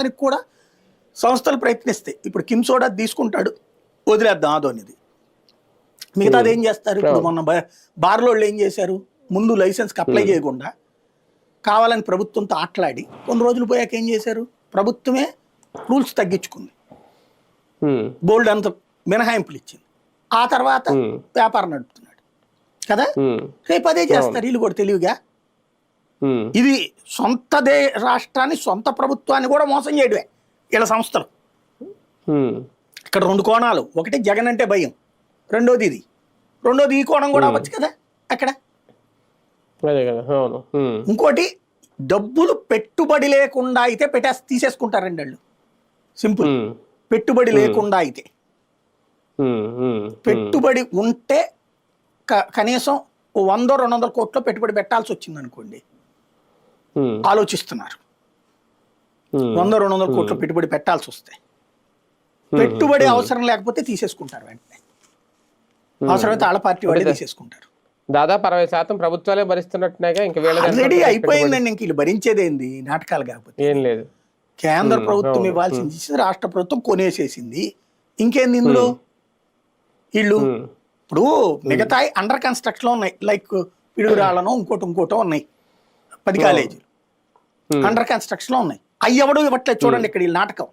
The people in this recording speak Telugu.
దానికి కూడా సంస్థలు ప్రయత్నిస్తాయి. ఇప్పుడు కిమ్సోడా తీసుకుంటాడు, వదిలేద్దాం అదోనిది. మిగతాది ఏం చేస్తారు? ఇప్పుడు మొన్న బార్లోళ్ళు ఏం చేశారు, ముందు లైసెన్స్కి అప్లై చేయకుండా కావాలని ప్రభుత్వంతో ఆటలాడి కొన్ని రోజులు పోయాక ఏం చేశారు, ప్రభుత్వమే రూల్స్ తగ్గించుకుంది, బోల్డ్ అంత మినహాయింపులు ఇచ్చింది. ఆ తర్వాత వ్యాపారం నడుపుతున్నాడు కదా. రేపు అదే చేస్తారు వీళ్ళు కూడా తెలివిగా. ఇది సొంత రాష్ట్రాన్ని, సొంత ప్రభుత్వాన్ని కూడా మోసం చేయడమే వీళ్ళ సంస్థలు. ఇక్కడ రెండు కోణాలు, ఒకటి జగన్ అంటే భయం, రెండోది ఇది, రెండోది ఈ కోణం కూడా అవ్వచ్చు కదా అక్కడ. ఇంకోటి డబ్బులు పెట్టుబడి లేకుండా అయితే తీసేసుకుంటారండి వాళ్ళు. సింపుల్. పెట్టుబడి లేకుండా అయితే, పెట్టుబడి ఉంటే కనీసం 100-200 కోట్లు పెట్టుబడి పెట్టాల్సి వచ్చింది అనుకోండి, ఆలోచిస్తున్నారు. 100-200 కోట్లు పెట్టుబడి పెట్టాల్సి వస్తే, పెట్టుబడి అవసరం లేకపోతే తీసేసుకుంటారు వెంటనే. అవసరమైతే ఆళ్ళ పార్టీ వాళ్ళే తీసేసుకుంటారు. దాదాపు 60% ప్రభుత్వాలే భరిస్తున్నట్టున్నాయిగా. ఇంకా ఆల్రెడీ అయిపోయిందండి. ఇంక వీళ్ళు భరించేదేంది, నాటకాలు కాకపోతే ఏం లేదు. కేంద్ర ప్రభుత్వం ఇవ్వాల్సింది రాష్ట్ర ప్రభుత్వం కొనేసేసింది. ఇంకేంది ఇందులో? వీళ్ళు ఇప్పుడు మిగతా అండర్ కన్స్ట్రక్షన్ లో ఉన్నాయి, లైక్ పిడుగురాళ్ళనో ఇంకోటో ఉన్నాయి 10 కాలేజీలు అండర్ కన్స్ట్రక్షన్ లో ఉన్నాయి. అవి ఎవడు ఇవ్వట్లేదు చూడండి ఇక్కడ వీళ్ళ నాటకం.